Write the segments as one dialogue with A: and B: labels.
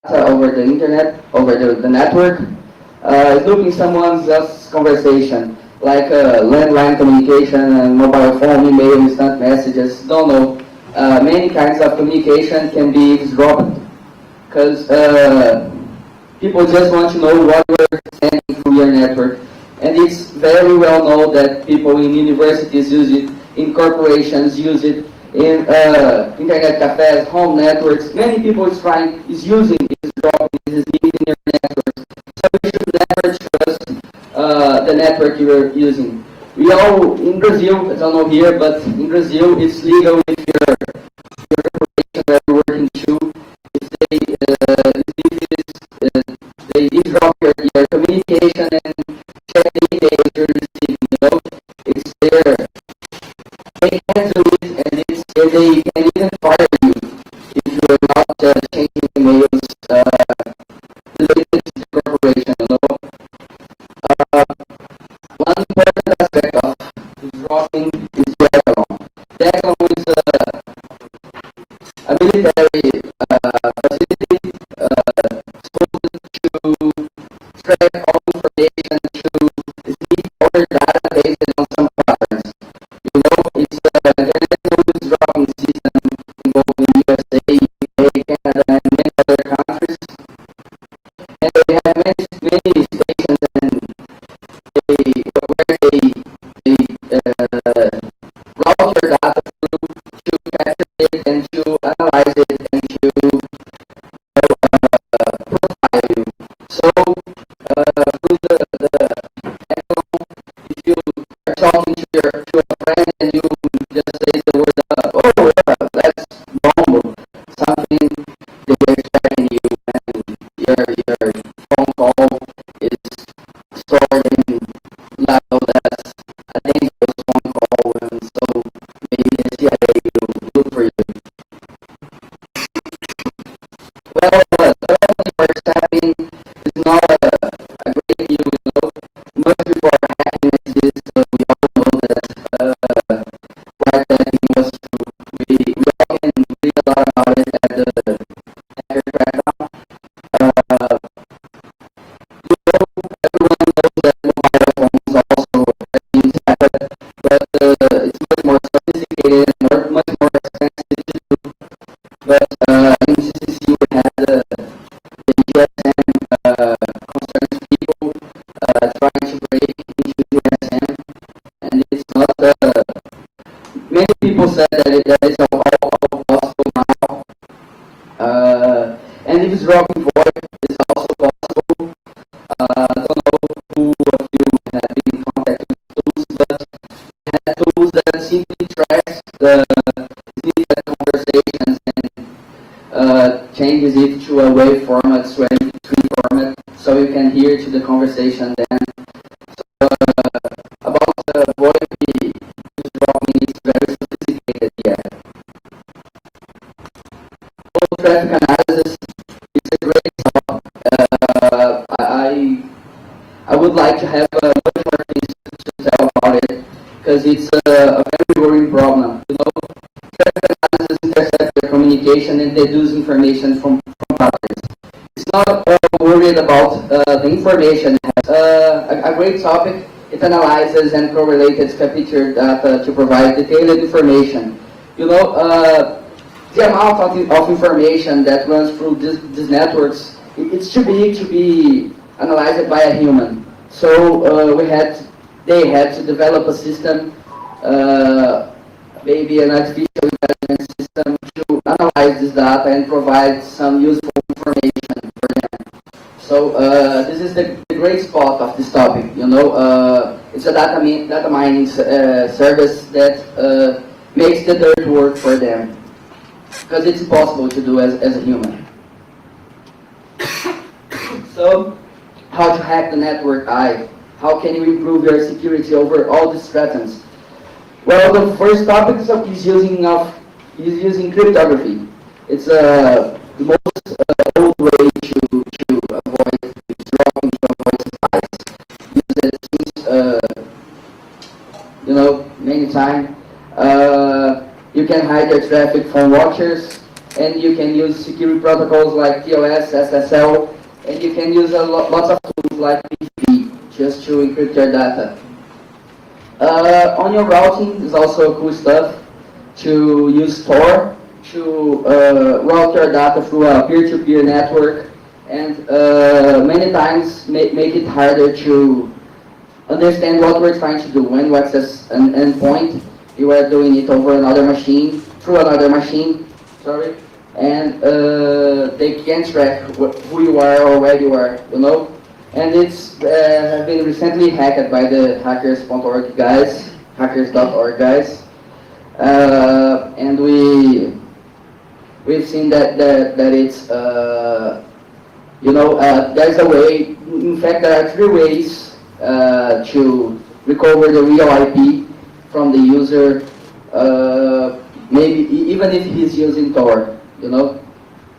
A: over the internet, over the network, looping someone's just conversation, like landline communication and mobile phone, email, instant messages, don't know. Many kinds of communication can be eavesdropped, because people just want to know what you're sending through your network. And it's very well known that people in universities use it, in corporations use it, in internet cafes, home networks. Many people is using this drop, is leaving their networks. So you should never trust the network you are using. We all, in Brazil, I don't know here, but in Brazil it's legal if your corporation that you're working to, if they drop your communication and check the emails you're receiving, it's there. They can do it, and they can even fire you if you're not changing emails related to the corporation, One important aspect of dropping is the Echelon. The Echelon is a military facility supposed to track all information to sleep over databases on some patterns. It's an international dropping system involving USA, UK, Canada, and many other countries. And they have many stations and where they route your data through to capture it and to analyze it and to profile you. So through the if you are talking to a friend and you just say the word that's wrong, something they were checking you, and your phone call is stored in level that's a dangerous phone call, and so maybe the CIA will look for you. Well, for happening is not a great deal, Much before hacking exists, we all know that wiretapping was true. We all can read a lot about it at the hacker crackdown. Everyone knows that mobile phones also have been hacked, but it's much more sophisticated and much more expensive to do. But in CCC we had the GSM concerns people trying to break into GSM, and it's not. Many people said that it's all possible now, and if it's dropping void, it's also possible. I don't know who of you have been in contact with tools, but we had tools that simply tracks the conversations and changes it to a wave format, to an MP3 format, so you can hear to the conversation then. So about VoIP dropping, it's very sophisticated yet. Full traffic analysis is a great job. I would like to have much more things to tell about it, because it's a very worrying problem. Traffic analysis intercepts the communication and deduce information from patterns. It's not worried about the information. It has a great topic. It analyzes and correlates captured data to provide detailed information. The amount of information that runs through these networks, it's too big to be analyzed by a human. So they had to develop a system, maybe an artificial intelligence system, to analyze this data and provide some useful information for them. So this is the great spot of this topic. It's a data mining service that makes the dirt work for them, because it's possible to do as a human. So, how to hack the network eye? How can you improve your security over all these threats? Well, the first topic is using cryptography. It's the most old way to avoid dropping, to avoid spies. Use it since many times. You can hide your traffic from watchers, and you can use security protocols like TLS, SSL, and you can use lots of tools like PGP just to encrypt your data. On your routing is also cool stuff to use Tor to route your data through a peer-to-peer network, and many times make it harder to understand what we're trying to do. When you access an endpoint, you are doing it over another machine, through another machine, sorry, and they can't track who you are or where you are, you know? And it's been recently hacked by the hackers.org guys, hackers.org guys, and we've seen that it's you know, there's a way. In fact, there are 3 ways to recover the real IP from the user, maybe even if he's using Tor, you know.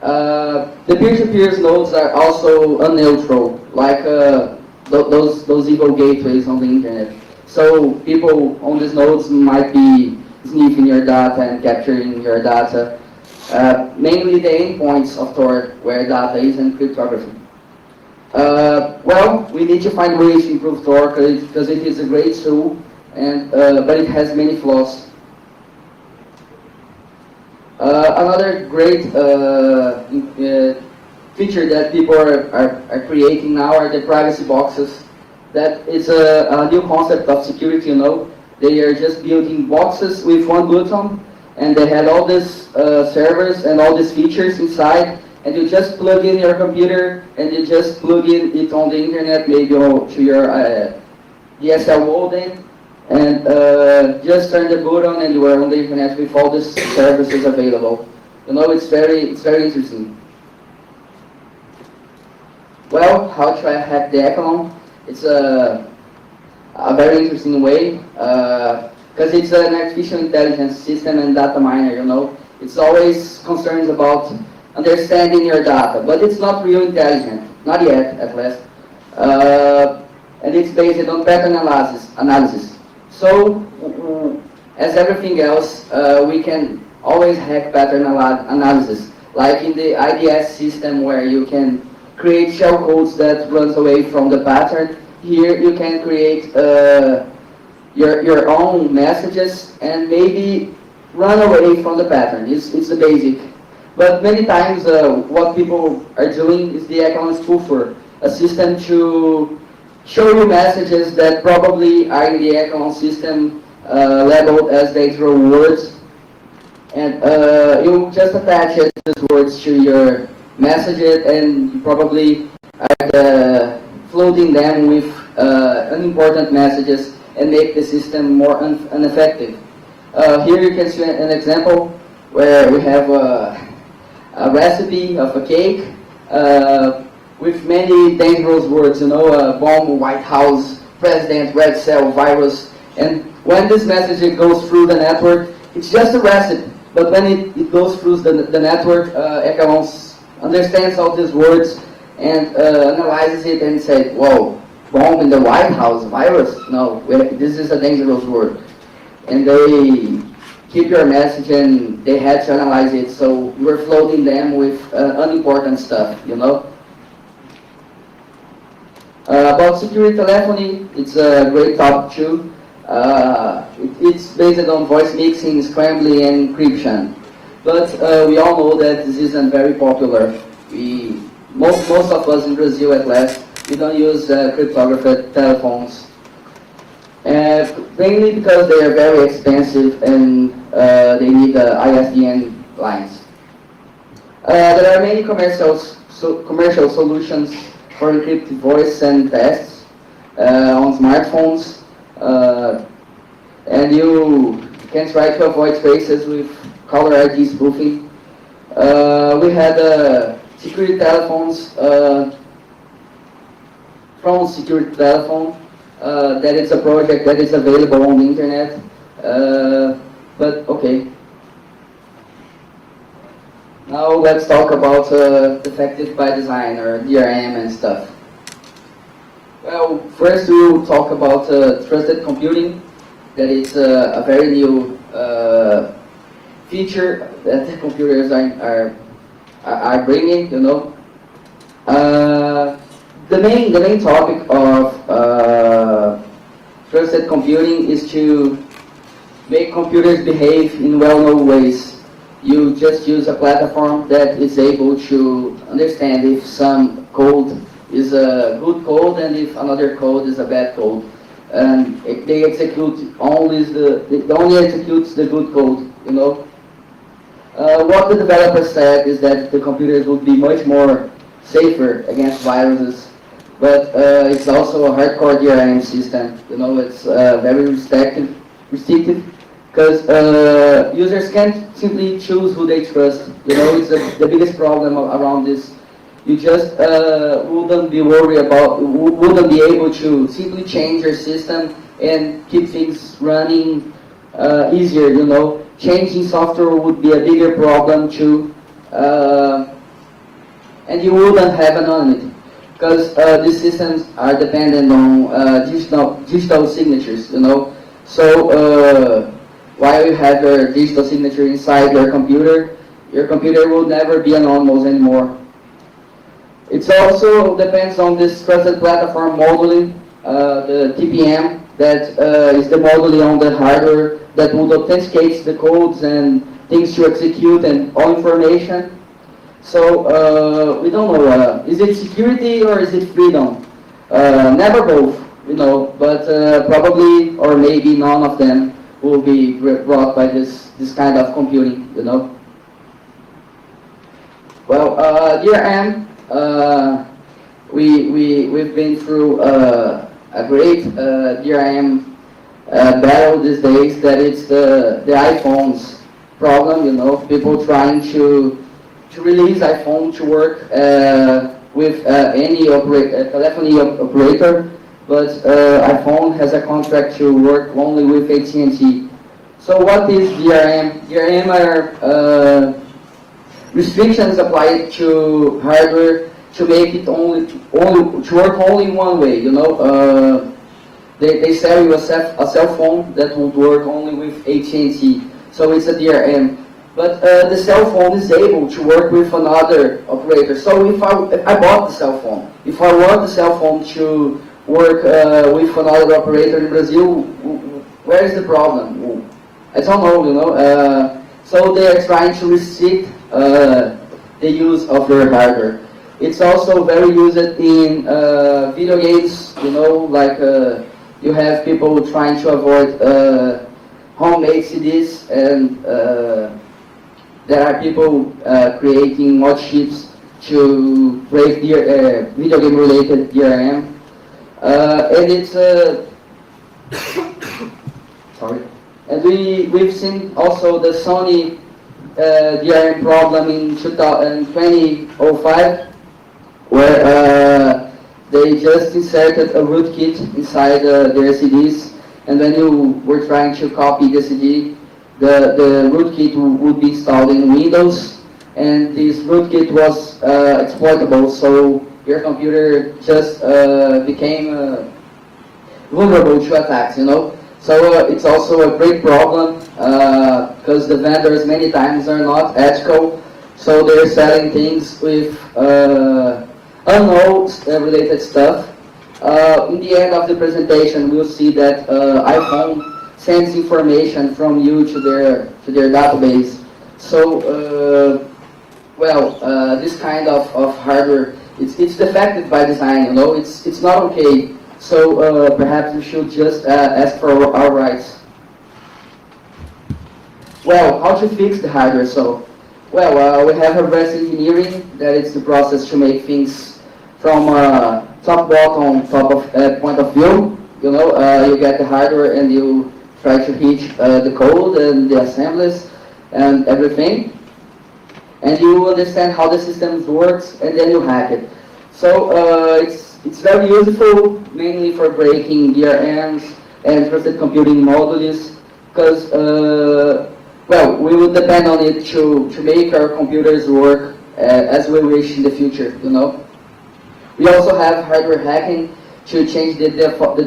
A: The peer-to-peer nodes are also unneutral, like those evil gateways on the internet. So people on these nodes might be sniffing your data and capturing your data. Mainly the endpoints of Tor, where data is in cryptography. Well, we need to find ways to improve Tor because it is a great tool, and but it has many flaws. Another great feature that people are creating now are the privacy boxes. That is a new concept of security, you know. They are just building boxes with one button, and they had all these servers and all these features inside, and you just plug in your computer and you just plug in it on the internet, maybe to your DSL modem, and just turn the button and you are on the internet with all these services available. You know, it's very interesting. Well, how to hack the Echelon? It's a very interesting way. Because it's an artificial intelligence system and data miner, you know. It's always concerns about understanding your data, but it's not real intelligent, not yet, at least. And it's based on pattern analysis. So, as everything else, we can always hack pattern analysis, like in the IDS system where you can create shell codes that runs away from the pattern. Here you can create your own messages and maybe run away from the pattern. It's the basic. But many times what people are doing is the Echelon spoofer, a system to show you messages that probably are in the Echelon system labeled as dangerous words. And you just attach these words to your messages, and you probably are floating them with unimportant messages and make the system more ineffective. Here you can see an example where we have a recipe of a cake with many dangerous words, you know, bomb, White House, president, red cell, virus. And when this message goes through the network, it's just a recipe. But when it goes through the network, Echelon understands all these words and analyzes it and says, whoa, bomb in the White House, virus? No, this is a dangerous word. And they keep your message and they had to analyze it, so we're floating them with unimportant stuff, you know. About security telephony, it's a great topic too. It's based on voice mixing, scrambling, and encryption. But we all know that this isn't very popular. Most of us in Brazil at least, we don't use cryptographic telephones. Mainly because they are very expensive and they need ISDN lines. There are many commercial solutions for encrypted voice and tests on smartphones, and you can try to avoid traces with caller ID spoofing. We had security telephones from Security Telephone. That is a project that is available on the internet, but okay. Now let's talk about defective by design, or DRM and stuff. Well, first we'll talk about trusted computing. That is a very new feature that the computers are bringing, you know. The main topic of trusted computing is to make computers behave in well-known ways. You just use a platform that is able to understand if some code is a good code and if another code is a bad code. And they execute only only executes the good code, you know. What the developer said is that the computers would be much more safer against viruses, but it's also a hardcore DRM system. You know, it's very restrictive, because users can't simply choose who they trust. You know, it's the biggest problem around this. You just wouldn't be able to simply change your system and keep things running easier, you know. Changing software would be a bigger problem too, and you wouldn't have anonymity, because these systems are dependent on digital signatures, you know. So while you have your digital signature inside your computer will never be anonymous anymore. It also depends on this trusted platform modeling, the TPM, that is the modeling on the hardware that would authenticate the codes and things to execute and all information. So we don't know, is it security or is it freedom? Never both, you know, but probably or maybe none of them will be brought by this kind of computing, you know. Well, DRM, we've been through a great DRM battle these days, that it's the iPhone's problem, you know. People trying to release iPhone to work with any telephony operator, but iPhone has a contract to work only with AT&T. So what is DRM? DRM are restrictions applied to hardware to make it only to work only one way, you know. They sell you a cell phone that would work only with AT&T, so it's a DRM. But the cell phone is able to work with another operator. So if I bought the cell phone, if I want the cell phone to work with another operator in Brazil, where is the problem? I don't know, you know. So they are trying to restrict the use of their hardware. It's also very used in video games, you know, like you have people trying to avoid homemade CDs, and there are people creating mod chips to break video game related DRM. And it's sorry. And we've seen also the Sony DRM problem in 2005, where they just inserted a rootkit inside their CDs, and when you were trying to copy the CD, the rootkit would be installed in Windows, and this rootkit was exploitable, so your computer just became vulnerable to attacks, you know. So it's also a great problem, because the vendors many times are not ethical, so they're selling things with unknown related stuff. In the end of the presentation, we'll see that iPhone sends information from you to their database. So, this kind of hardware, it's defective by design, you know. It's not okay. So perhaps we should just ask for our rights. Well, how to fix the hardware? So, well, we have reverse engineering, that is the process to make things from top-bottom point of view. You know, you get the hardware and you try to hit the code and the assemblies and everything, and you understand how the system works, and then you hack it. So it's very useful, mainly for breaking DRMs and trusted computing modules, because we would depend on it to make our computers work as we wish in the future, you know. We also have hardware hacking to change the default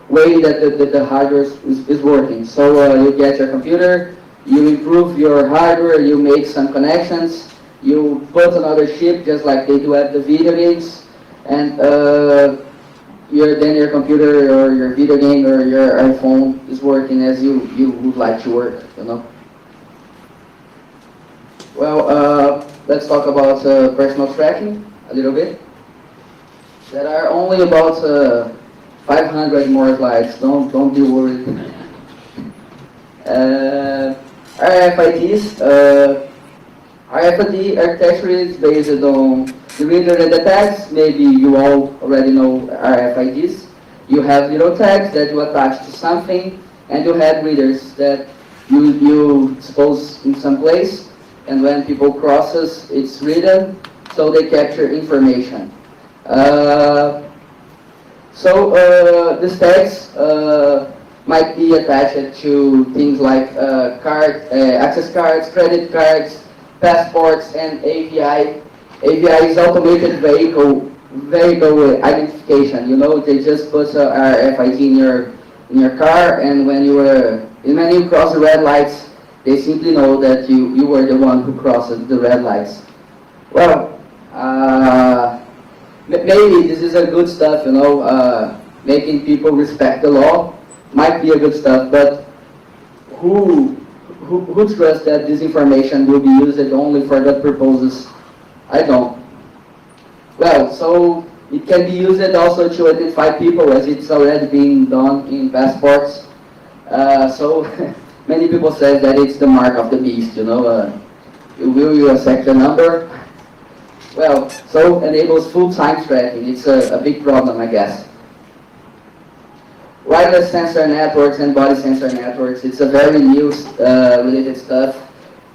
A: way that the hardware is working. So you get your computer, you improve your hardware, you make some connections, you put another chip just like they do at the video games, and then your computer or your video game or your iPhone is working as you would like to work, you know. Well, let's talk about personal tracking a little bit. There are only about 500 more slides. Don't be worried. RFIDs. RFID architecture is based on the reader and the tags. Maybe you all already know RFIDs. You have little tags that you attach to something, and you have readers that you expose in some place, and when people crosses, it's written, so they capture information. These tags might be attached to things like access cards, credit cards, passports, and AVI. AVI is automated vehicle identification. You know, they just put RFID in your car, and when you cross the red lights, they simply know that you were the one who crossed the red lights. Well, maybe this is a good stuff, you know, making people respect the law might be a good stuff, but who trusts that this information will be used only for that purposes? I don't. Well, so it can be used also to identify people, as it's already being done in passports. So many people say that it's the mark of the beast, you know. Will you accept the number? Well, so enables full-time tracking. It's a big problem, I guess. Wireless sensor networks and body sensor networks, it's a very new related stuff.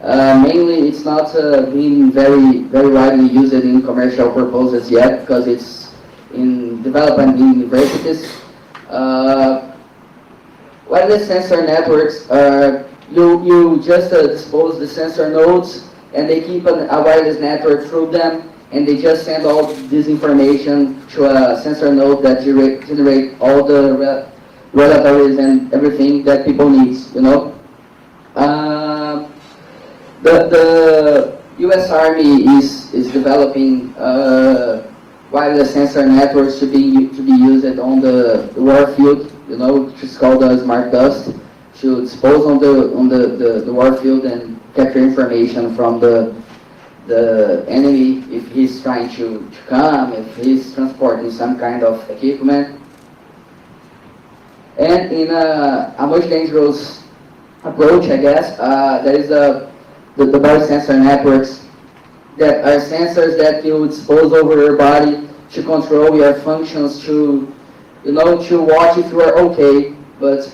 A: Mainly, it's not being very widely used in commercial purposes yet, because it's in development in universities. Wireless sensor networks, you just dispose the sensor nodes, and they keep a wireless network through them, and they just send all this information to a sensor node that generate all the relatories and everything that people need, you know. The U.S. Army is developing wireless sensor networks to be used on the war field, you know, which is called smart dust, to dispose on the war field and capture information from the enemy if he's trying to come, if he's transporting some kind of equipment. And in a much dangerous approach, I guess, there is the body sensor networks that are sensors that you dispose over your body to control your functions, to, you know, to watch if you are okay, but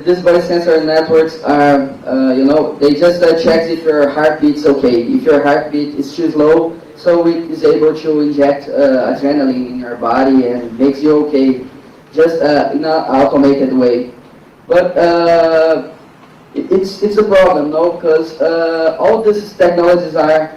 A: these body sensor networks are, you know, they just check if your heartbeat's okay. If your heartbeat is too slow, so it is able to inject adrenaline in your body and makes you okay, just in an automated way. But it's a problem, no? Because all these technologies are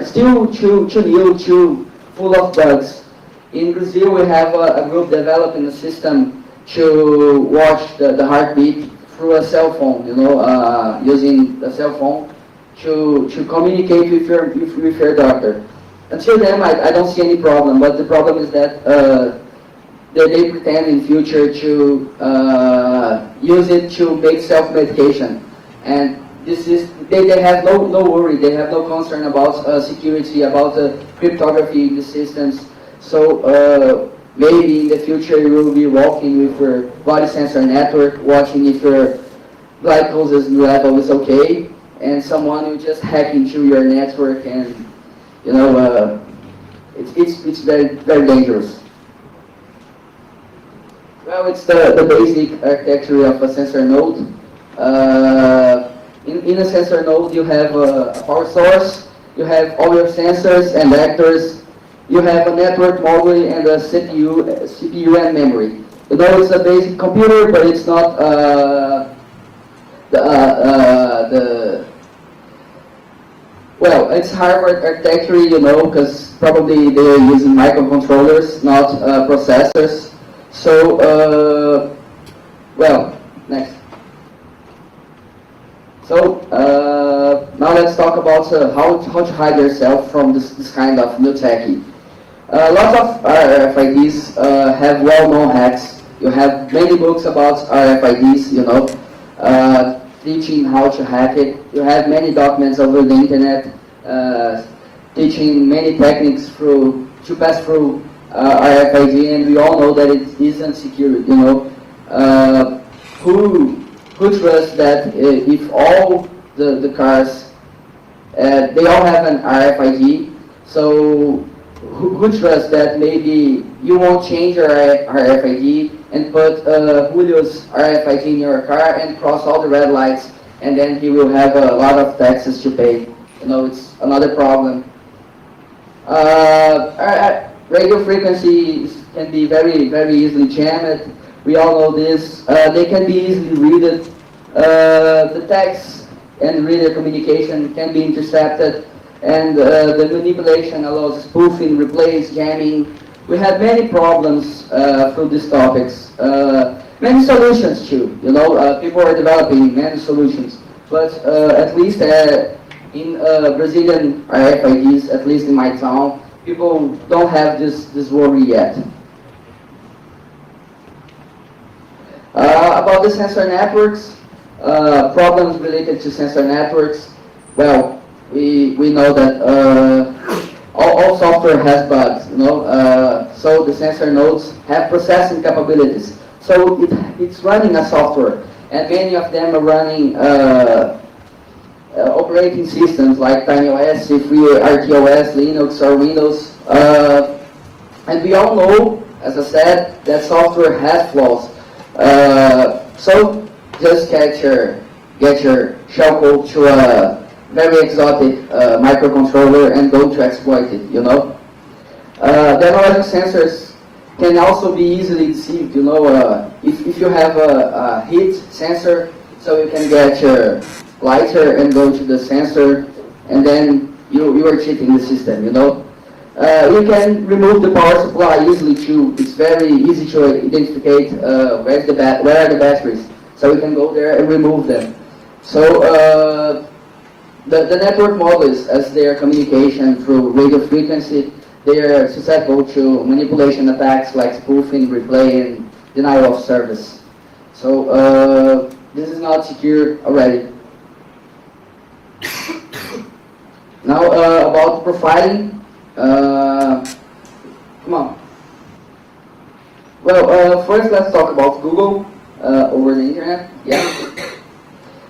A: still too new, too full of bugs. In Brazil, we have a group developing a system to watch the heartbeat through a cell phone, you know, using the cell phone to communicate with your doctor. Until then, I don't see any problem, but the problem is that they pretend in future to use it to make self-medication. And this is, they have no worry, they have no concern about security, about cryptography in the systems. So maybe in the future you will be walking with your body sensor network, watching if your glucose level is okay, and someone will just hack into your network, and you know, it's very dangerous. Well, it's the basic architecture of a sensor node. In a sensor node, you have a power source, you have all your sensors and actors. You have a network module and a CPU and memory. You know, it's a basic computer, but it's not Well, it's hardware architecture, you know, because probably they're using microcontrollers, not processors. So, well, next. So, now let's talk about how to hide yourself from this kind of new techie. Lots of RFIDs have well-known hacks. You have many books about RFIDs, you know, teaching how to hack it. You have many documents over the internet teaching many techniques to pass through RFID, and we all know that it isn't secure, you know. Who trusts that if all the cars, they all have an RFID, so who trusts that maybe you won't change your RFID and put Julio's RFID in your car and cross all the red lights, and then he will have a lot of taxes to pay. You know, it's another problem. Radio frequencies can be very, very easily jammed. We all know this. They can be easily read. The text and reader communication can be intercepted, and the manipulation allows spoofing, replace, jamming. We have many problems through these topics. Many solutions too. You know, people are developing many solutions, but at least in Brazilian RFIDs, at least in my town, people don't have this worry yet. About the sensor networks, problems related to sensor networks. Well, we know that all software has bugs, you know. So the sensor nodes have processing capabilities. So it's running a software, and many of them are running operating systems like TinyOS, C3, RTOS, Linux, or Windows. And we all know, as I said, that software has flaws. So just get your shellcode to a very exotic microcontroller and go to exploit it, you know. The analog sensors can also be easily deceived, you know. If you have a heat sensor, so you can get your lighter and go to the sensor, and then you are cheating the system, you know. You can remove the power supply easily too. It's very easy to identify where are the batteries, so we can go there and remove them. So the network models, as their communication through radio frequency, they are susceptible to manipulation attacks like spoofing, replay, and denial of service. So this is not secure already. Now about profiling. Come on. Well, first let's talk about Google over the internet. Yeah.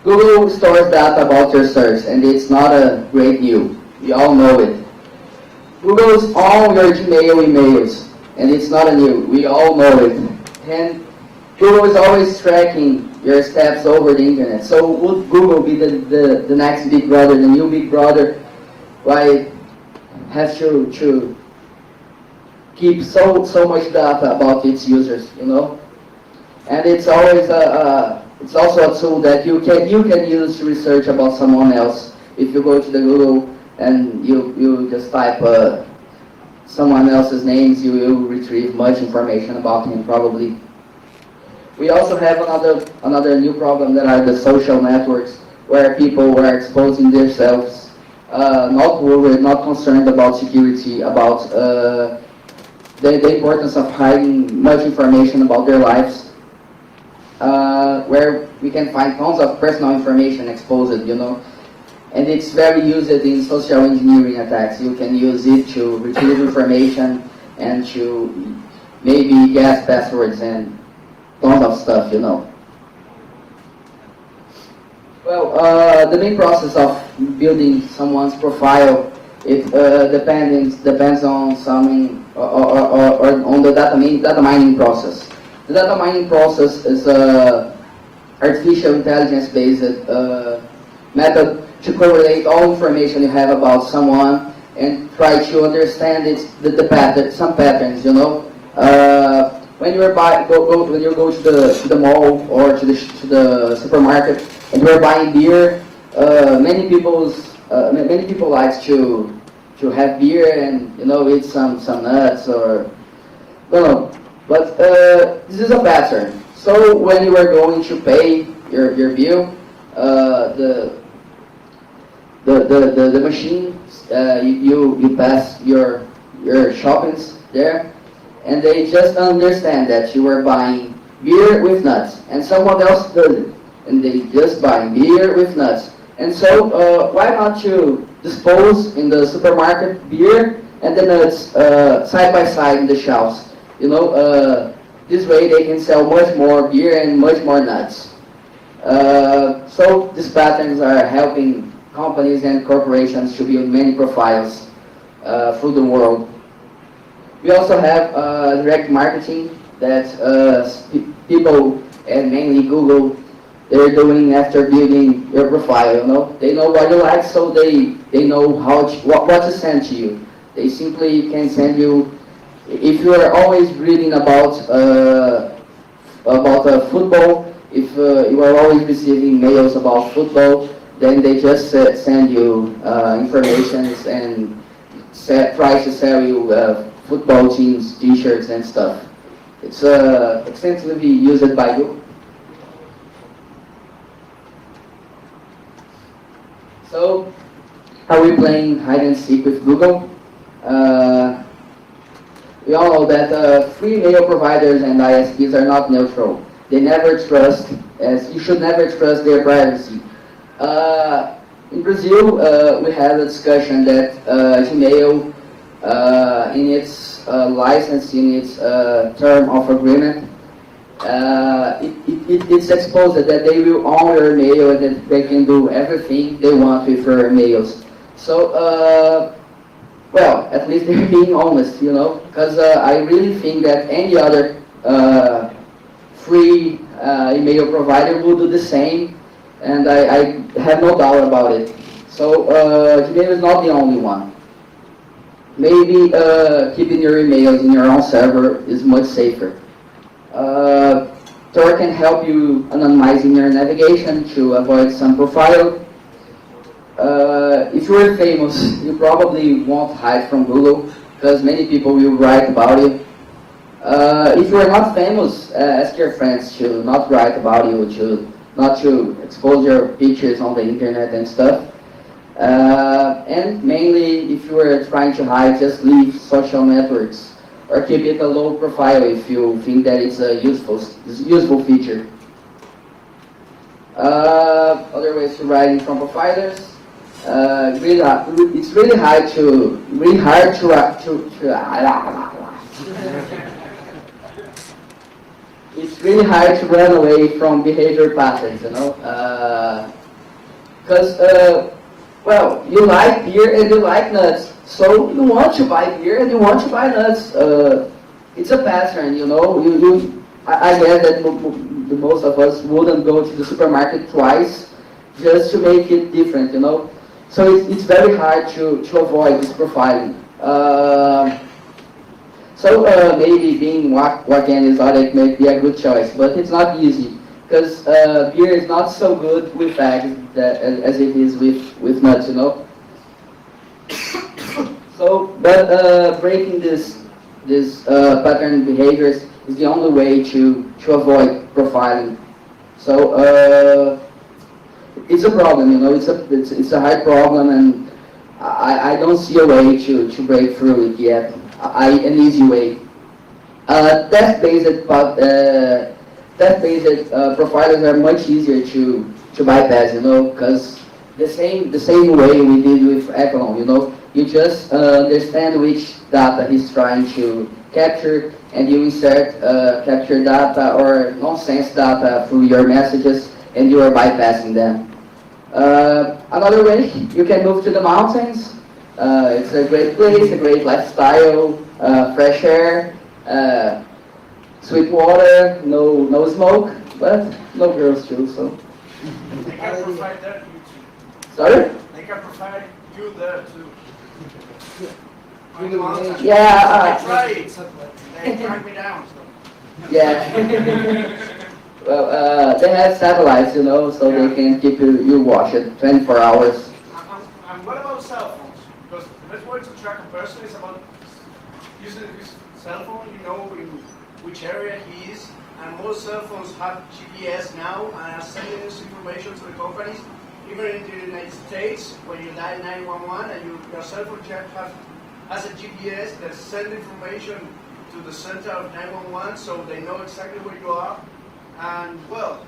A: Google stores data about your search, and it's not a great news. We all know it. Google's all your Gmail emails, and it's not a new. We all know it. And Google is always tracking your steps over the internet. So would Google be the next big brother, the new big brother? Why has to keep so much data about its users, you know? And it's always it's also a tool that you can use to research about someone else. If you go to the Google and you just type someone else's names, you will retrieve much information about him probably. We also have another new problem that are the social networks, where people are exposing themselves, not worried, not concerned about security, about the importance of hiding much information about their lives, where we can find tons of personal information exposed, you know. And it's very used in social engineering attacks. You can use it to retrieve information and to maybe guess passwords and tons of stuff, you know. Well, the main process of building someone's profile, it depends on something or on the data mining process. The data mining process is a artificial intelligence based method to correlate all information you have about someone and try to understand some patterns, you know. When you go to the mall or to the supermarket and you're buying beer, many people's many people like to have beer and eat some nuts or no, but this is a pattern. So when you are going to pay your bill, the machine, you pass your shoppings there, and they just understand that you are buying beer with nuts, and someone else does it, and they just buy beer with nuts. And so why not you dispose in the supermarket beer and the nuts side by side in the shelves? This way they can sell much more beer and much more nuts. So these patterns are helping companies and corporations to build many profiles through the world. We also have direct marketing that people, and mainly Google, they're doing after building your profile. They know what you like, so they know what to send to you. They simply can send you, if you are always reading about football, if you are always receiving mails about football, then they just send you information and try to sell you football teams, t-shirts and stuff. It's extensively used by you. So, are we playing hide and seek with Google? We all know that free mail providers and ISPs are not neutral. They never trust, you should never trust their privacy. In Brazil, we had a discussion that Gmail, in its license, in its term of agreement, it's exposed that they will own your mail and that they can do everything they want with your mails. So, well, at least they're being honest, because I really think that any other free email provider will do the same, and I have no doubt about it. So Gmail is not the only one. Maybe keeping your emails in your own server is much safer. Tor can help you anonymizing your navigation to avoid some profile. If you are famous, you probably won't hide from Google, because many people will write about you. If you are not famous, ask your friends to not write about you, not to expose your pictures on the internet and stuff. And mainly, if you are trying to hide, just leave social networks or keep it a low profile if you think that it's a useful feature. Other ways to hide from profilers. It's really hard to it's really hard to run away from behavior patterns, because well, you like beer and you like nuts, so you want to buy beer and you want to buy nuts. It's a pattern, I guess that the most of us wouldn't go to the supermarket twice just to make it different, So it's very hard to avoid this profiling. So maybe being wargame exotic may be a good choice, but it's not easy, because beer is not so good with eggs as it is with nuts, So, but breaking this pattern behaviors is the only way to avoid profiling. So it's a problem, it's a hard problem, and I don't see a way to break through it yet. An easy way. Text-based profilers are much easier to bypass, because the same way we did with Echelon, you just understand which data he's trying to capture, and you insert capture data or nonsense data through your messages, and you are bypassing them. Another way, you can move to the mountains. It's a great place, a great lifestyle, fresh air, sweet water, no smoke, but no girls too, so.
B: They can provide that you too.
A: Sorry?
B: They can provide you there too.
A: Yeah.
B: I tried. They tracked me down. So.
A: Yeah. Well, they have satellites, so they can keep you watched 24 hours.
B: I'm And what about cell phones? Because the best way to track a person is about using his cell phone, you know in which area he is. And most cell phones have GPS now and are sending this information to the companies. Even in the United States, when you dial 911 and your cell phone has a GPS that sends information to the center of 911 so they know exactly where you are. And well,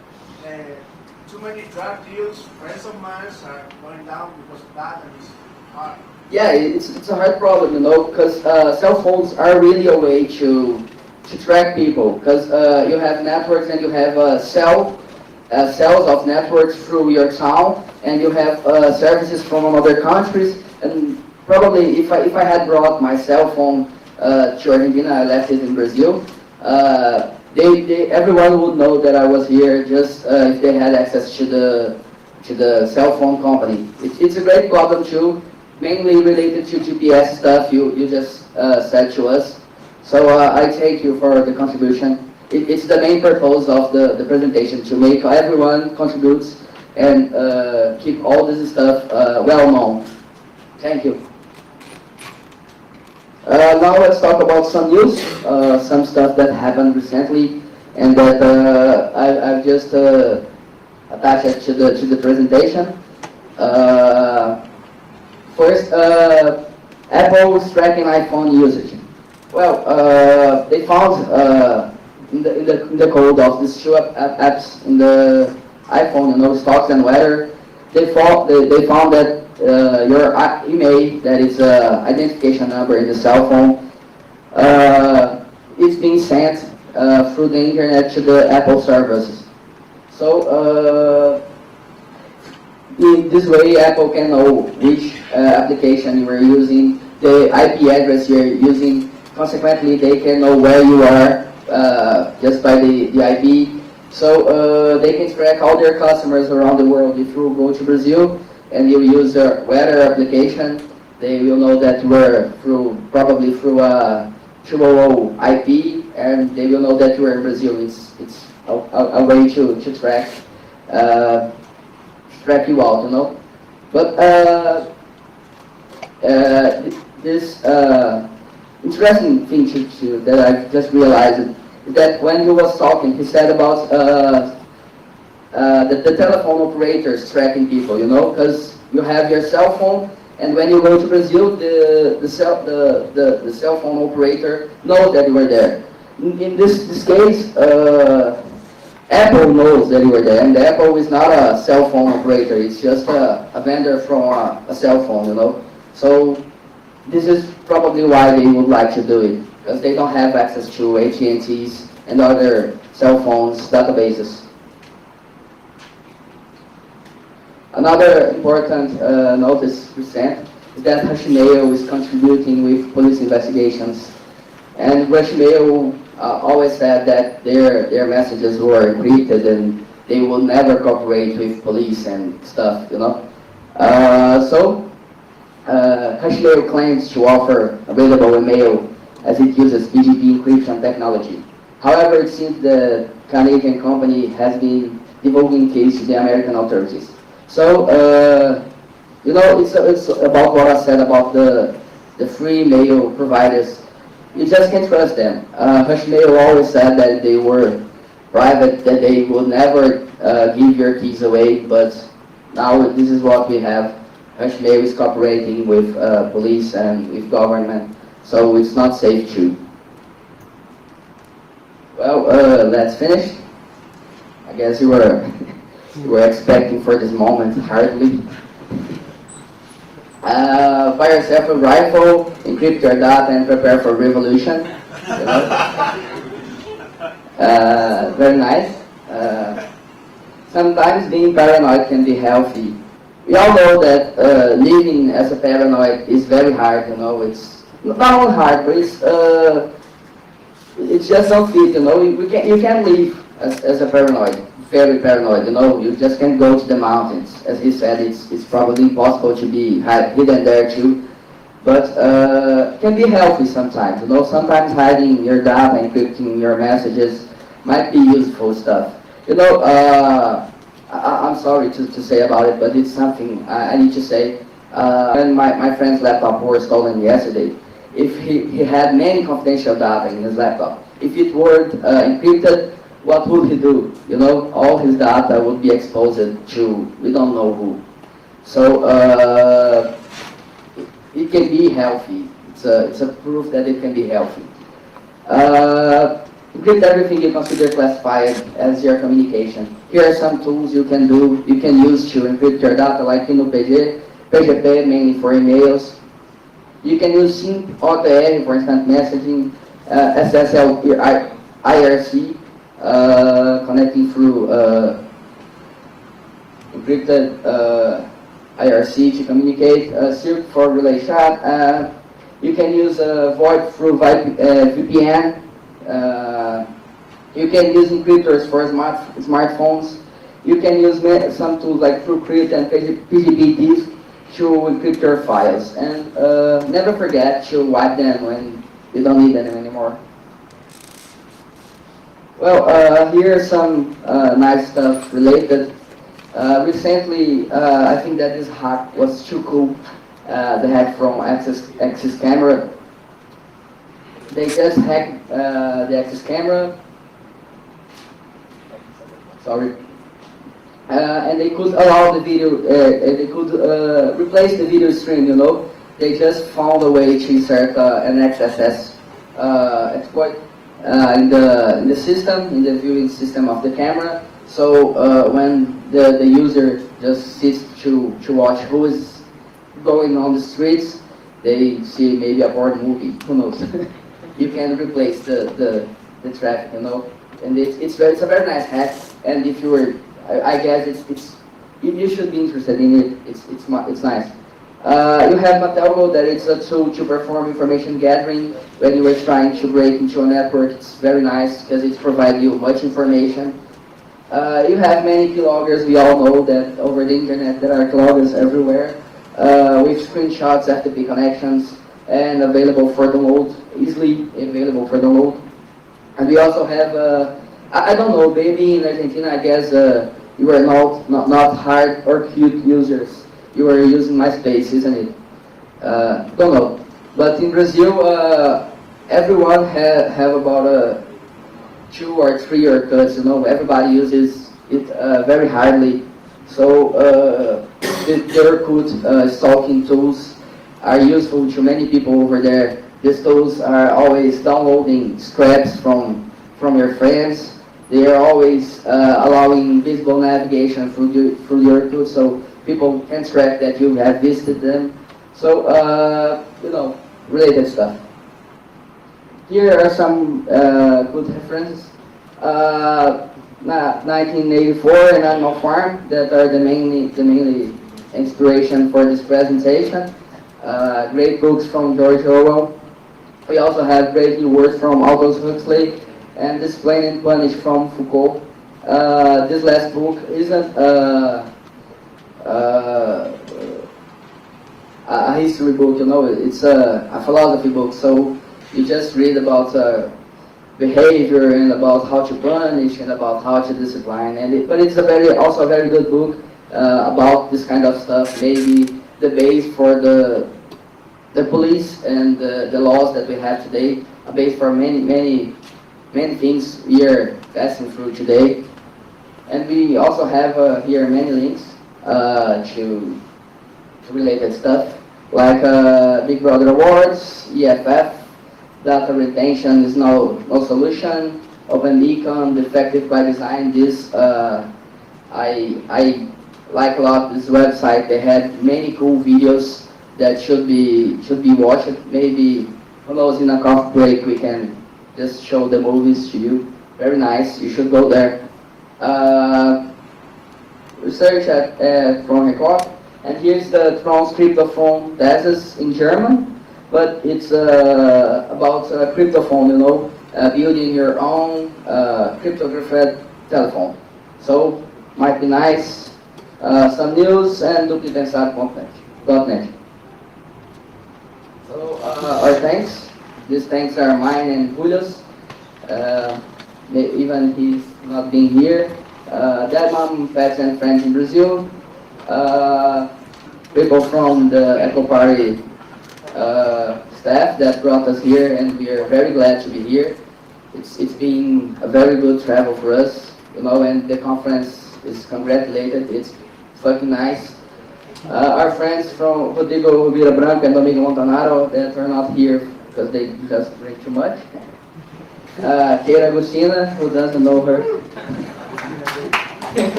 B: too many drug deals, friends of mine are going down because of that, and it's hard.
A: Yeah, it's a hard problem, you know, because cell phones are really a way to track people, because you have networks and you have cells of networks through your town, and you have services from other countries. And probably if I had brought my cell phone to Argentina, I left it in Brazil, everyone would know that I was here just if they had access to the cell phone company. It's a great problem too, mainly related to GPS stuff you just said to us. So I thank you for the contribution. It's the main purpose of the presentation, to make everyone contributes and keep all this stuff well known. Thank you. Now let's talk about some news, some stuff that happened recently and that I've just attached to the presentation. First, Apple is tracking iPhone usage. Well, they found in the code of these two apps in the iPhone, you know, stocks and weather, they found that your email, that is identification number in the cell phone, it's being sent through the internet to the Apple services. So in this way, Apple can know which application you are using, the IP address you're using. Consequently, they can know where you are just by the IP. So they can track all their customers around the world. If you go to Brazil and you use a weather application, they will know that you are probably through a 200 IP, and they will know that you are in Brazil. It's a way to track you out, you know. But this interesting thing that I just realized is that when he was talking, he said about the telephone operators tracking people, you know, because you have your cell phone, and when you go to Brazil, the cell phone operator knows that you are there. In this case, Apple knows that you are there, and Apple is not a cell phone operator, it's just a vendor from a cell phone, you know. So this is probably why they would like to do it, because they don't have access to AT&T's and other cell phones databases. Another important notice recent is that Hashmail is contributing with police investigations. And Hashmail always said that their messages were encrypted and they will never cooperate with police and stuff, you know. Hashmail claims to offer available email as it uses BGP encryption technology. However, it seems the Canadian company has been divulging case to the American authorities. So, you know, it's about what I said about the free mail providers. You just can't trust them. Hashmail always said that they were private, that they would never give your keys away, but now this is what we have. Hashmail is cooperating with police and with government, so it's not safe too. Well, let's finish. I guess you were expecting for this moment, hardly. Buy yourself a rifle, encrypt your data, and prepare for revolution. You know? Very nice. Sometimes being paranoid can be healthy. We all know that living as a paranoid is very hard, you know. It's not only hard, but it's just unfit, you know. You can't live as a paranoid, very paranoid, you know. You just can't go to the mountains. As he said, it's probably impossible to be hidden there too. But it can be healthy sometimes, you know. Sometimes hiding your data, encrypting your messages might be useful stuff. You know, I'm sorry to say about it, but it's something I need to say. When my friend's laptop was stolen yesterday, if he had many confidential data in his laptop, if it were encrypted, what would he do? You know, all his data would be exposed to we don't know who. So it can be healthy. It's a proof that it can be healthy. Encrypt everything you consider classified as your communication. Here are some tools you can use to encrypt your data, like PGP, mainly for emails. You can use SYNC OTR for instant messaging, SSL IRC, connecting through encrypted IRC to communicate, SIRP for relay chat. You can use VoIP through VPN. You can use encryptors for smartphones. You can use some tools like TrueCrypt and PGP disk to encrypt your files. And never forget to wipe them when you don't need them anymore. Well, here's some nice stuff related. Recently, I think that this hack was too cool. The hack from Axis Camera. They just hacked the Axis Camera. Sorry. And they could allow the video, they could replace the video stream, you know. They just found a way to insert an XSS exploit in the system, in the viewing system of the camera. So when the user just sits to watch who is going on the streets, they see maybe a bored movie, who knows. You can replace the traffic, you know. And it's a very nice hack, and if you were, I guess you should be interested in it. It's nice. You have Amato, that it's a tool to perform information gathering when you are trying to break into a network. It's very nice because it provides you much information. You have many keyloggers. We all know that over the internet there are keyloggers everywhere with screenshots, FTP connections, and available for download, easily available for download. And we also have, I don't know, maybe in Argentina, I guess you are not hard or cute users. You are using MySpace, isn't it? Don't know. But in Brazil, everyone have about 2 or 3 haircuts, you know. Everybody uses it very hardly. So the haircut stalking tools are useful to many people over there. These tools are always downloading scraps from your friends. They are always allowing visible navigation through your tools, so people can track that you have visited them. So, you know, related stuff. Here are some good references. 1984 and Animal Farm, that are the mainly inspiration for this presentation. Great books from Joao. We also have great new works from Aldous Huxley and Discipline and Punish from Foucault. This last book isn't a history book, you know. It's a philosophy book, so you just read about behavior and about how to punish and about how to discipline. But it's also a very good book about this kind of stuff. Maybe the base for the police and the laws that we have today, a base for many things we are passing through today. And we also have here many links to related stuff, like Big Brother Awards, EFF, data retention is no solution, Open Beacon, defective by design. This I like a lot this website. They had many cool videos that should be watched. Maybe, who knows, in a coffee break we can just show the movies to you. Very nice. You should go there. Research from Ekoparty, and here's the Transcriptophone thesis in German, but it's about cryptophone, you know, building your own cryptographed telephone. So might be nice. Some news and duplicensar.net. So our thanks. These thanks are mine and Julio's. Even he's not being here. Dad, Mom, Pets and Friends in Brazil. people from the Ekoparty staff that brought us here, and we are very glad to be here. It's been a very good travel for us, and the conference is congratulated. It's fucking nice. Our friends from Rodrigo Vira Branco and Domingo Montanaro that are not here because they just drink too much. Keira Agustina, who doesn't know her.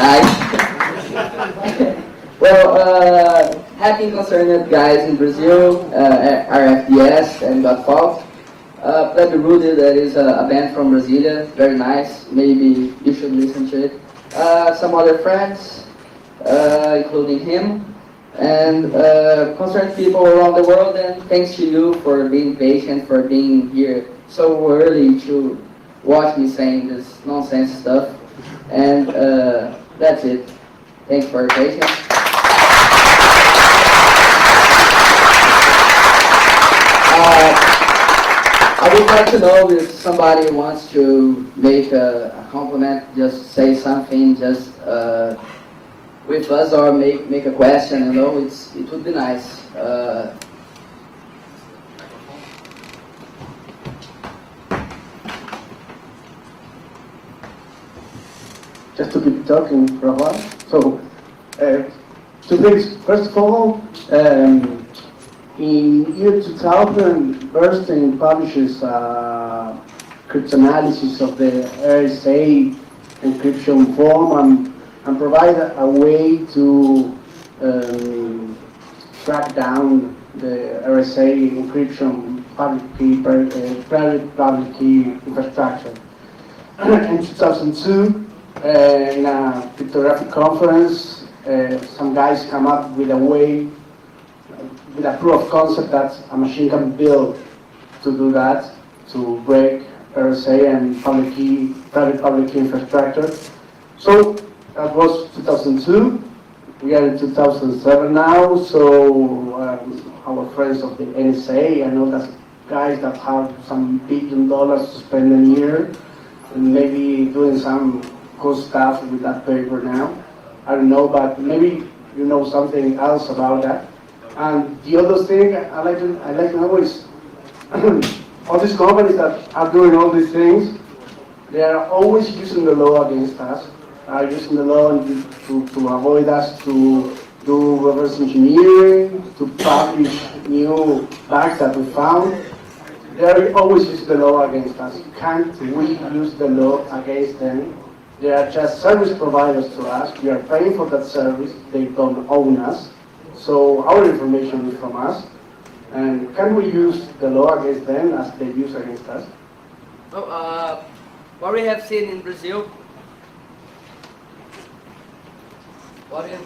A: Nice. Well, happy and concerned guys in Brazil, RFDS and Godfault. Plebe Rudy, that is a band from Brasilia, very nice, maybe you should listen to it. Some other friends, including him, and concerned people around the world, and thanks to you for being patient, for being here so early to watch me saying this nonsense stuff, and that's it. Thanks for your patience. I would like to know if somebody wants to make a compliment, just say something, just with us, or make a question. It would be nice.
C: Just to keep talking for a while. So, two things. First of all, in year 2000, Bernstein publishes cryptanalysis of the RSA encryption form and provide a way to track down the RSA encryption private key infrastructure. In 2002, in a cryptographic conference, some guys come up with a way, with a proof of concept that a machine can build to do that, to break RSA and private public key infrastructure. So that was 2002. We are in 2007 now, so our friends of the NSA, I know that guys that have some $1 billion to spend a year, and maybe doing some cool stuff with that paper now. I don't know, but maybe you know something else about that. And the other thing I like to know is all these companies that are doing all these things, they are always using the law against us, are using the law to avoid us to do reverse engineering, to publish new bugs that we found. They are always using the law against us. Can't we use the law against them? They are just service providers to us. We are paying for that service. They don't own us. So our information is from us. And can we use the law against them as they use against us?
A: Well, what we have seen in Brazil, what is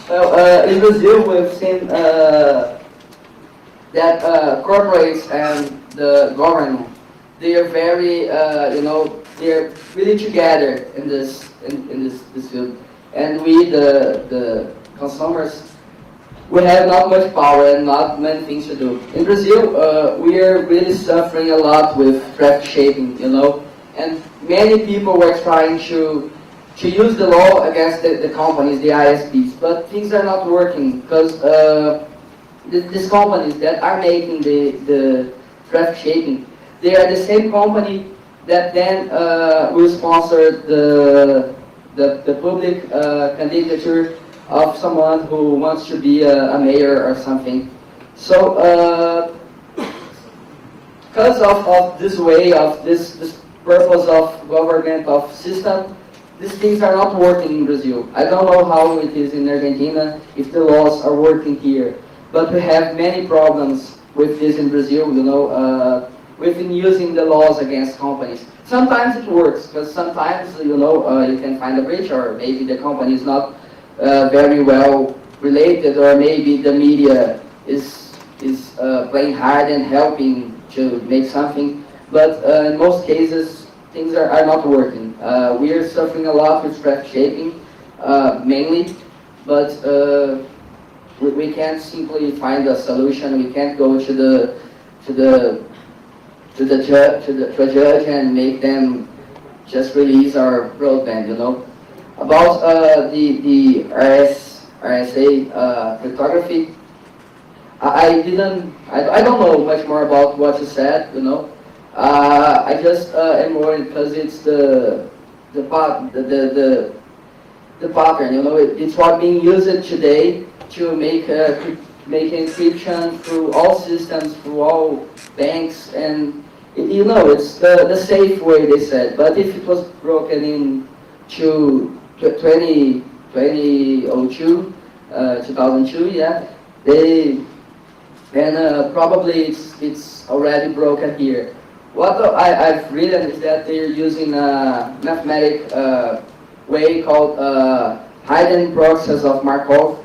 A: well, in Brazil we've seen that corporates and the government, they are very, they're really together in this field, and we, the consumers, we have not much power and not many things to do. In Brazil, we are really suffering a lot with traffic shaping, and many people were trying to use the law against the companies, the ISPs, but things are not working because these companies that are making the traffic shaping, they are the same company that then will sponsor the public candidature of someone who wants to be a mayor or something. So because of this way of this purpose of government of system, these things are not working in Brazil. I don't know how it is in Argentina, if the laws are working here. But we have many problems with this in Brazil, we've been using the laws against companies. Sometimes it works, because sometimes, you can find a breach, or maybe the company is not very well related, or maybe the media is playing hard and helping to make something. But in most cases, things are not working. We are suffering a lot with traffic shaping, mainly. but we can't simply find a solution. We can't go to the judge and make them just release our broadband, you know. About the RSA cryptography, I don't know much more about what you said, you know. I just am worried because it's the pattern, you know. It's what being used today to make encryption through all systems, through all banks, and you know, it's the safe way, they said. But if it was broken in 2002, 2002, yeah, probably it's already broken here. What I've written is that they're using a mathematic way called hidden process of Markov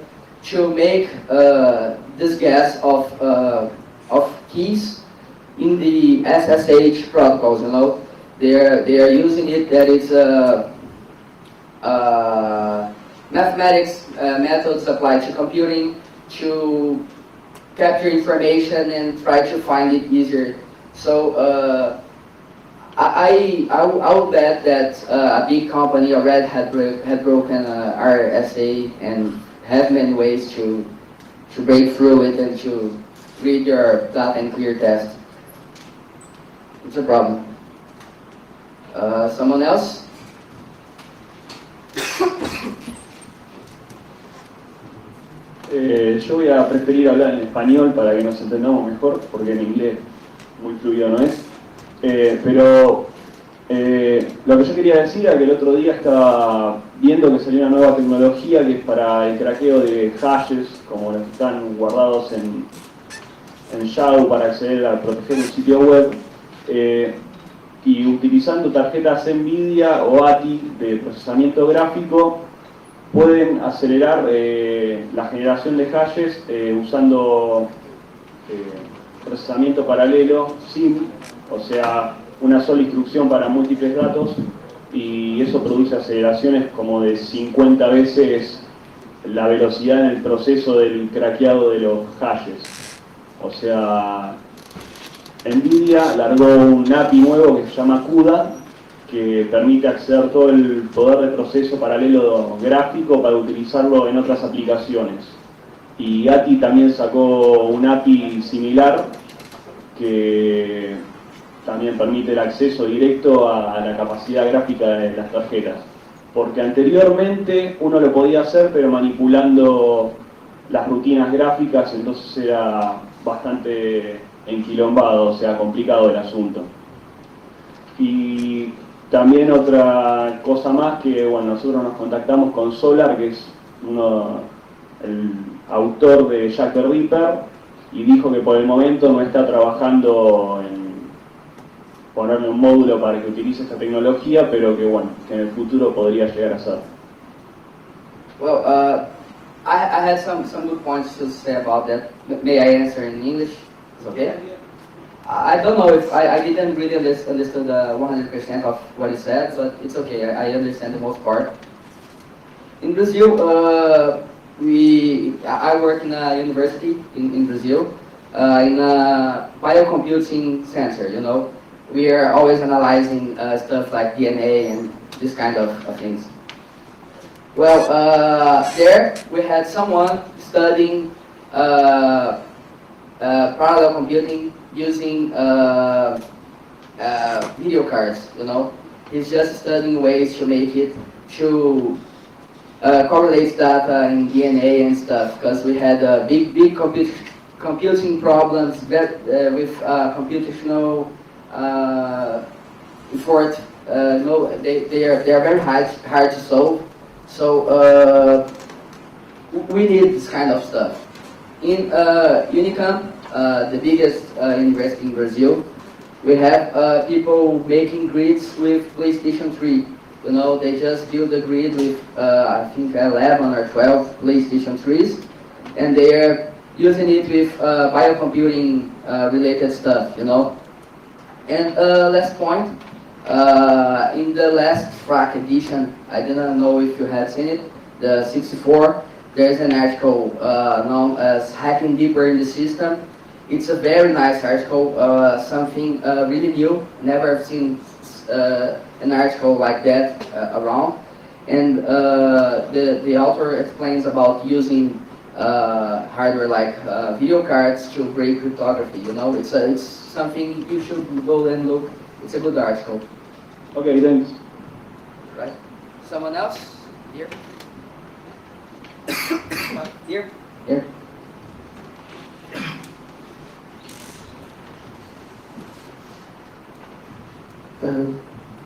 A: to make this guess of keys in the SSH protocols. You know, they are using it that it's mathematics methods applied to computing to capture information and try to find it easier. So I would bet that a big company already had broken RSA and have many ways to break through it and to read your data and clear test. It's a problem. Someone else?
D: Yo voy a preferir hablar en español para que nos entendamos mejor, porque en inglés muy fluido no es. Pero lo que yo quería decir era que el otro día estaba viendo que salió una nueva tecnología que es para el craqueo de hashes, como los que están guardados en Joao para acceder a proteger un sitio web. Y utilizando tarjetas NVIDIA o ATI de procesamiento gráfico pueden acelerar la generación de hashes usando procesamiento paralelo SIM, o sea, una sola instrucción para múltiples datos, y eso produce aceleraciones como de 50 veces la velocidad en el proceso del craqueado de los hashes. O sea, NVIDIA largó un API nuevo que se llama CUDA, que permite acceder todo el poder de proceso paralelo gráfico para utilizarlo en otras aplicaciones. Y ATI también sacó un API similar que también permite el acceso directo a la capacidad gráfica de las tarjetas. Porque anteriormente uno lo podía hacer, pero manipulando las rutinas gráficas, entonces era bastante enquilombado, o sea, complicado el asunto. Y también otra cosa más que, bueno, nosotros nos contactamos con Solar, que es el autor de Jack the Ripper, y dijo que por el momento no está trabajando en ponerle un módulo para que utilice esta tecnología, pero que bueno, que en el futuro podría llegar a ser.
A: Well, I had some good points to say about that. May I answer in English? It's okay? I don't know if I didn't really understood 100% of what he said, but it's okay. I understand the most part. In Brazil, I work in a university in Brazil, in a biocomputing center, you know. We are always analyzing stuff like DNA and this kind of things. Well, there we had someone studying parallel computing using video cards, you know. He's just studying ways to make it to correlate data in DNA and stuff, because we had big computing problems with computational effort. No, they are very hard to solve. So we need this kind of stuff. In Unicamp, the biggest university in Brazil, we have people making grids with PlayStation 3. You know, they just build a grid with I think 11 or 12 PlayStation 3s, and they are using it with biocomputing related stuff, you know. And last point, in the last FRAC edition, I didn't know if you had seen it, the 64, there's an article known as Hacking Deeper in the System. It's a very nice article, something really new. Never seen an article like that around. And the author explains about using hardware like video cards to break cryptography. You know, it's something you should go and look. It's a good article.
D: Okay, thanks.
A: Right? Someone else? Here? Here? Here?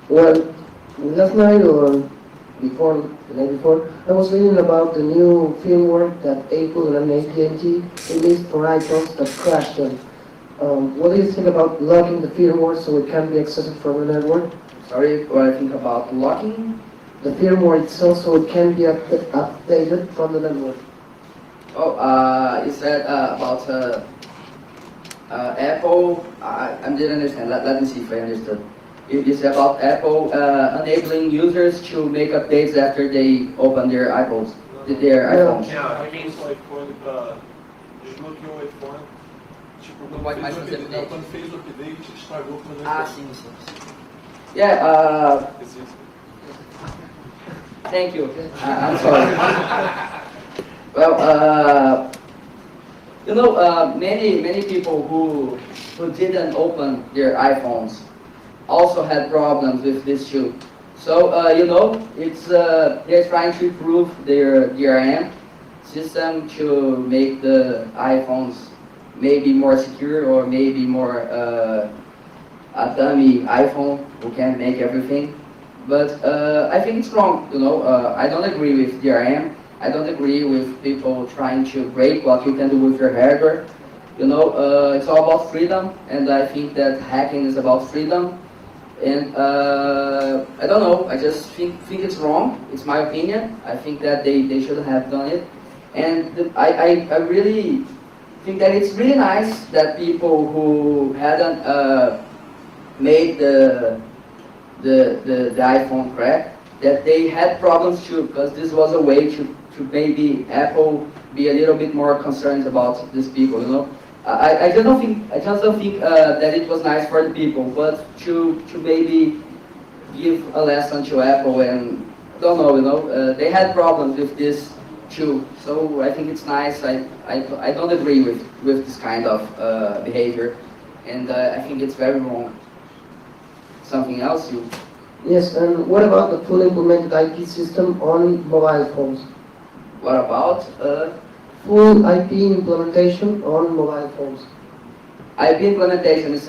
E: Well, last night or before, the night before, I was reading about the new firmware that Apple and AT&T released for iPhones that crashed them. What do you think about locking the firmware so it can be accessed from the network?
A: Sorry, what I think about locking?
E: The firmware itself so it can be updated from the network.
A: Oh, you said about Apple. I didn't understand. Let me see if I understood. You said about Apple enabling users to make updates after they open their iPhones, their iPhones.
F: Alguém desbloqueou o iPhone. Tipo,
A: Não pode mais fazer update.
F: quando fez o update, estragou o
A: Ah, sim, sim. Yeah. Thank you. I'm sorry. Well, you know, many people who didn't open their iPhones also had problems with this too. So you know, it's they're trying to improve their DRM system to make the iPhones maybe more secure or maybe more a dummy iPhone who can make everything. But I think it's wrong, you know. I don't agree with DRM. I don't agree with people trying to break what you can do with your hardware. You know, it's all about freedom, and I think that hacking is about freedom. And I don't know, I just think it's wrong. It's my opinion. I think that they should have done it. And I really think that it's really nice that people who hadn't made the iPhone crack, that they had problems too, because this was a way to maybe Apple be a little bit more concerned about these people, you know. I just don't think that it was nice for the people, but to maybe give a lesson to Apple, and don't know, you know, they had problems with this too. So I think it's nice. I don't agree with this kind of behavior, and I think it's very wrong. Something else you?
E: Yes, and what about the full implemented IP system on mobile phones?
A: What about?
E: Full IP implementation on mobile phones.
A: IP implementation is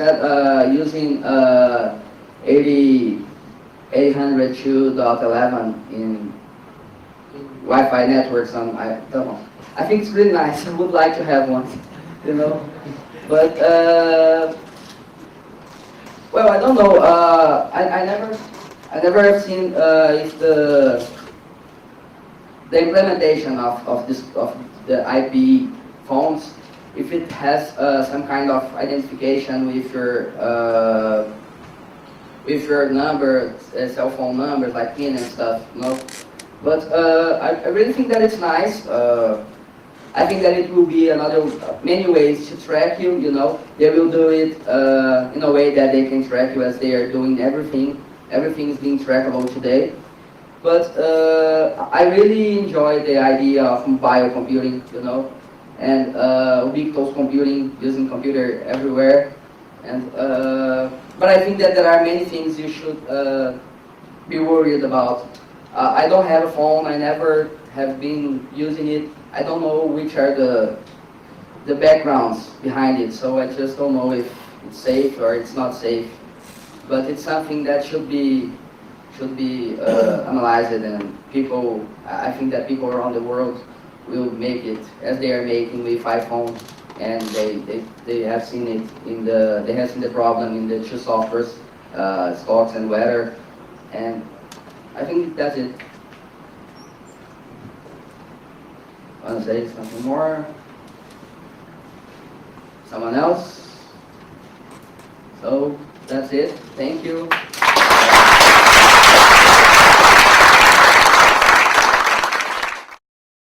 A: using 802.11 in Wi-Fi networks. I don't know. I think it's really nice. I would like to have one, you know. But well, I don't know. I never have seen if the implementation of the IP phones, if it has some kind of identification with your number, cell phone numbers like PIN and stuff, you know. But I really think that it's nice. I think that it will be many ways to track you, you know. They will do it in a way that they can track you as they are doing everything. Everything is being trackable today. But I really enjoy the idea of mobile computing, you know, and ubiquitous computing, using computer everywhere. And but I think that there are many things you should be worried about. I don't have a phone. I never have been using it. I don't know which are the backgrounds behind it, so I just don't know if it's safe or it's not safe. But it's something that should be analyzed, and people. I think that people around the world will make it as they are making with iPhone, and they have seen it they have seen the problem in the two softwares, stocks and weather, and I think that's it. Want to say something more? Someone else? So that's it. Thank you.